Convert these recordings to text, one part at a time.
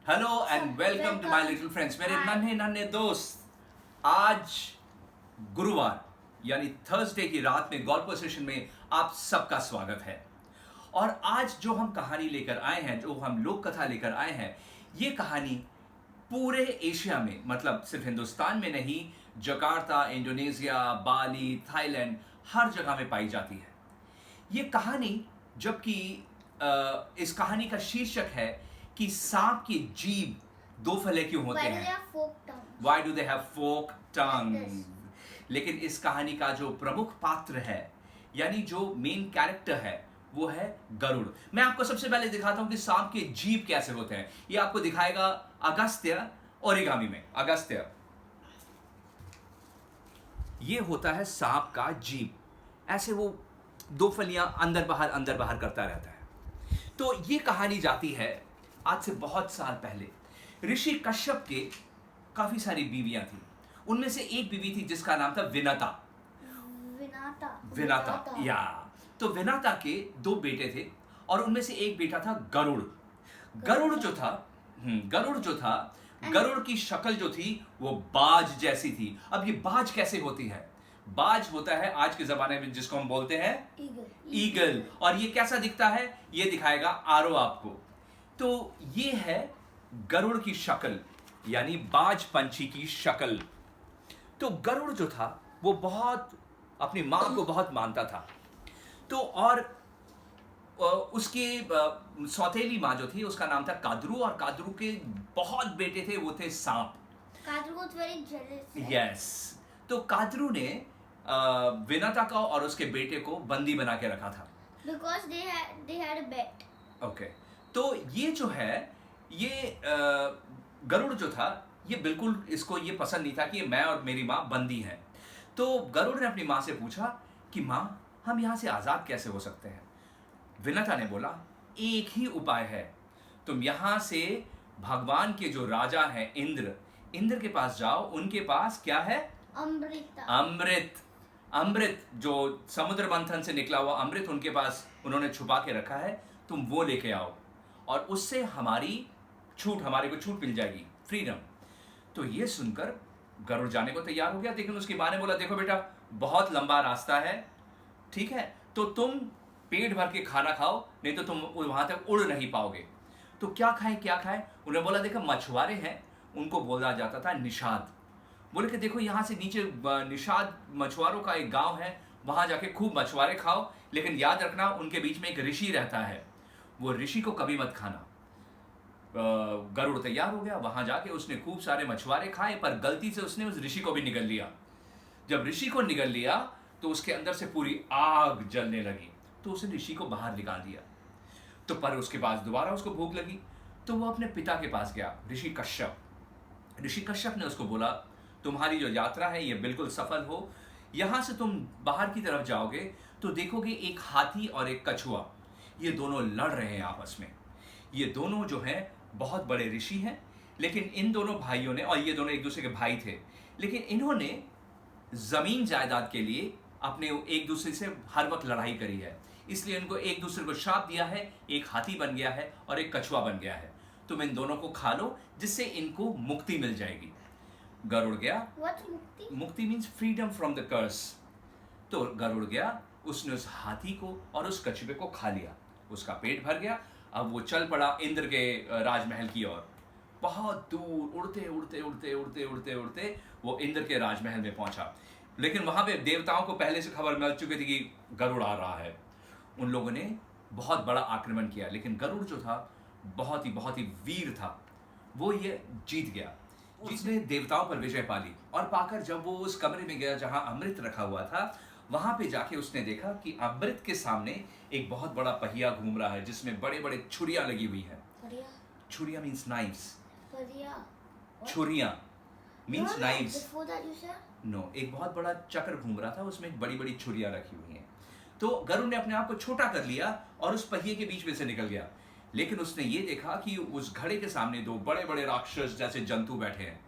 Hello and welcome to my little friends, मेरे नन्हे नन्हे दोस्त। आज गुरुवार यानी थर्सडे की रात में गॉल्फ सेशन में आप सबका स्वागत है। और आज जो हम कहानी लेकर आए हैं, जो हम लोक कथा लेकर आए हैं, ये कहानी पूरे एशिया में, मतलब सिर्फ हिंदुस्तान में नहीं, जकार्ता, इंडोनेशिया, बाली, थाईलैंड, हर जगह में पाई जाती है ये कहानी। जबकि इस कहानी का शीर्षक है कि सांप की जीभ दो फले क्यों होते हैं, why do they have fork tongues. लेकिन इस कहानी का जो प्रमुख पात्र है, यानी जो मेन कैरेक्टर है, वो है गरुड़। मैं आपको सबसे पहले दिखाता हूं कि सांप के जीभ कैसे होते हैं। ये आपको दिखाएगा अगस्त्य ओरिगामी में। अगस्त्य, ये होता है सांप का जीभ। ऐसे वो दो फलियां अंदर बाहर करता रहता है। तो ये कहानी जाती है आज से बहुत साल पहले। ऋषि कश्यप के काफी सारी बीवियां थी। उनमें से एक बीवी थी जिसका नाम था विनता। विनता या तो विनता के दो बेटे थे और उनमें से एक बेटा था गरुड़। गरुड़ जो था गरुड़ की शक्ल जो थी वो बाज जैसी थी। अब ये बाज कैसे होती है? बाज होता है आज के जमाने में जिसको हम बोलते हैं ईगल। और ये कैसा दिखता है ये दिखाएगा आरो आपको। तो ये है गरुड़ की शक्ल, यानी बाज पंछी की शक्ल। तो गरुड़ जो था वो बहुत अपनी मां को बहुत मानता था। तो और उसकी सौतेली मां जो थी उसका नाम था कादरू, और कादरू के बहुत बेटे थे, वो थे सांप। कादरू was very jealous. यस। तो कादरू ने विनता का और उसके बेटे को बंदी बना के रखा था। Because they had a bet. Okay. तो ये जो है, ये गरुड़ जो था, ये बिल्कुल इसको ये पसंद नहीं था कि मैं और मेरी माँ बंदी हैं। तो गरुड़ ने अपनी माँ से पूछा कि माँ, हम यहाँ से आज़ाद कैसे हो सकते हैं? विनता ने बोला, एक ही उपाय है, तुम यहाँ से भगवान के जो राजा हैं इंद्र के पास जाओ। उनके पास क्या है? अमृत, जो समुद्र मंथन से निकला हुआ अमृत उनके पास उन्होंने छुपा के रखा है। तुम वो लेके आओ और उससे हमारे को छूट मिल जाएगी, फ्रीडम। तो ये सुनकर गरुड़ जाने को तैयार हो गया, लेकिन उसकी माँ ने बोला, देखो बेटा, बहुत लंबा रास्ता है, ठीक है, तो तुम पेट भर के खाना खाओ, नहीं तो तुम वहां तक उड़ नहीं पाओगे। तो क्या खाएं? उन्हें बोला, देखो मछुआरे हैं, उनको बोला जाता था निषाद। बोले कि देखो यहाँ से नीचे निषाद मछुआरों का एक गांव है, वहां जाके खूब मछुआरे खाओ, लेकिन याद रखना उनके बीच में एक ऋषि रहता है, वो ऋषि को कभी मत खाना। गरुड़ तैयार हो गया, वहां जाके उसने खूब सारे मछुआरे खाए, पर गलती से उसने उस ऋषि को भी निगल लिया। जब ऋषि को निगल लिया तो उसके अंदर से पूरी आग जलने लगी, तो उसने ऋषि को बाहर निकाल दिया। तो पर उसके पास दोबारा उसको भूख लगी, तो वो अपने पिता के पास गया, ऋषि कश्यप ने उसको बोला, तुम्हारी जो यात्रा है ये बिल्कुल सफल हो। यहां से तुम बाहर की तरफ जाओगे तो देखोगे एक हाथी और एक कछुआ, ये दोनों लड़ रहे हैं आपस में। ये दोनों जो हैं बहुत बड़े ऋषि हैं, लेकिन इन दोनों भाइयों ने, और ये दोनों एक दूसरे के भाई थे, लेकिन इन्होंने जमीन जायदाद के लिए अपने एक दूसरे से हर वक्त लड़ाई करी है, इसलिए इनको एक दूसरे को श्राप दिया है। एक हाथी बन गया है और एक कछुआ बन गया है। तुम इन दोनों को खा लो, जिससे इनको मुक्ति मिल जाएगी। गरुड़ गया। मुक्ति means freedom from the curse. तो गरुड़ गया, उसने उस हाथी को और उस कछुए को खा लिया, उसका पेट भर गया। अब वो चल पड़ा इंद्र के राजमहल की ओर। बहुत दूर उड़ते वो इंद्र के राजमहल में पहुंचा। लेकिन वहां पे देवताओं को पहले से खबर मिल चुकी थी कि गरुड़ आ रहा है। उन लोगों ने बहुत बड़ा आक्रमण किया, लेकिन गरुड़ जो था बहुत ही वीर था, वो ये जीत गया। उसने देवताओं पर विजय पा ली, और पाकर जब वो उस कमरे में गया जहां अमृत रखा हुआ था, वहां पे जाके उसने देखा कि अमृत के सामने एक बहुत बड़ा पहिया घूम रहा है, जिसमें बड़े बड़े छुरियां लगी हुई है। छुरिया मीन्स नाइफ्स। छुरियां मीन्स नाइफ्स। नो, एक बहुत बड़ा चक्र घूम रहा था, उसमें बड़ी बड़ी छुरियां रखी हुई हैं। तो गरुड़ ने अपने आप को छोटा कर लिया और उस पहिए के बीच में से निकल गया। लेकिन उसने ये देखा कि उस घड़े के सामने दो बड़े बड़े राक्षस जैसे जंतु बैठे हैं।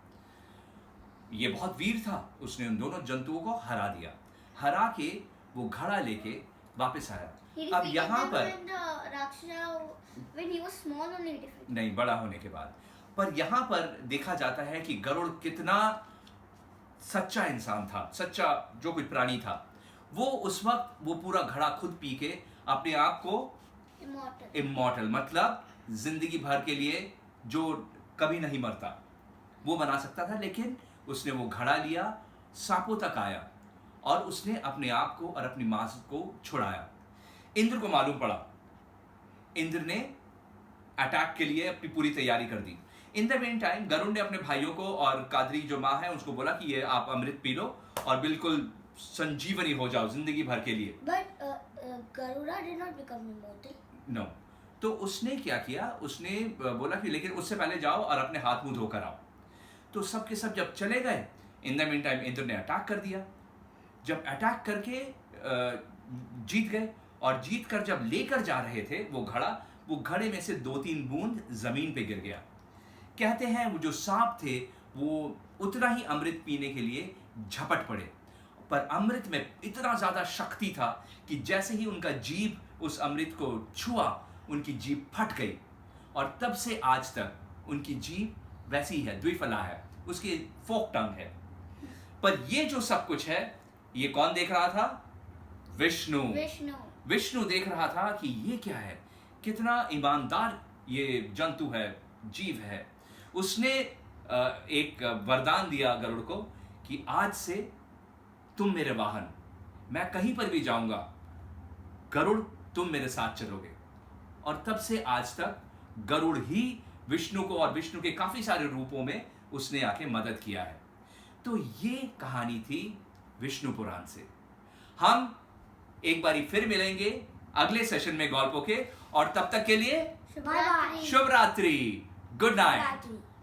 ये बहुत वीर था, उसने उन दोनों जंतुओं को हरा दिया। हरा के वो घड़ा लेके वापस आया। अब यहाँ पर when he was small only, नहीं, बड़ा होने के बाद। पर यहां पर देखा जाता है कि गरुड़ कितना सच्चा इंसान था, सच्चा जो कोई प्राणी था। वो उस वक्त वो पूरा घड़ा खुद पी के अपने आप को Immortal. इमॉर्टल, मतलब जिंदगी भर के लिए जो कभी नहीं मरता, वो बना सकता था। लेकिन उसने वो घड़ा लिया, सांपों तक आया और उसने अपने आप को और अपनी मां को छुड़ाया। इंद्र को मालूम पड़ा, इंद्र ने अटैक के लिए अपनी पूरी तैयारी कर दी। In the meantime Garuda ने अपने भाइयों को और कादरी जो माँ है उसको बोला कि ये आप अमृत पी लो और बिल्कुल संजीवनी हो जाओ जिंदगी भर के लिए। But Garuda did not become immortal. No तो उसने क्या किया, उसने बोला कि लेकिन उससे पहले जाओ और अपने हाथ मुंह धोकर आओ। तो सब के सब जब चले गए, in the mean time Indra ने अटैक कर दिया। जब अटैक करके जीत गए और जीत कर जब लेकर जा रहे थे वो घड़ा, वो घड़े में से 2-3 बूंद जमीन पे गिर गया। कहते हैं वो जो सांप थे वो उतना ही अमृत पीने के लिए झपट पड़े, पर अमृत में इतना ज्यादा शक्ति था कि जैसे ही उनका जीभ उस अमृत को छुआ, उनकी जीभ फट गई और तब से आज तक उनकी जीभ वैसी है, द्विफला है, उसकी फोक टंग है। पर ये जो सब कुछ है ये कौन देख रहा था? विष्णु। Vishnu. विष्णु देख रहा था कि ये क्या है, कितना ईमानदार ये जंतु है, जीव है। उसने एक वरदान दिया गरुड़ को कि आज से तुम मेरे वाहन, मैं कहीं पर भी जाऊंगा गरुड़ तुम मेरे साथ चलोगे। और तब से आज तक गरुड़ ही विष्णु को और विष्णु के काफी सारे रूपों में उसने आके मदद किया है। तो ये कहानी थी विष्णु पुराण से। हम एक बारी फिर मिलेंगे अगले सेशन में गल्पों के, और तब तक के लिए Bye bye. शुभ रात्रि, गुड नाइट। Shubhratri.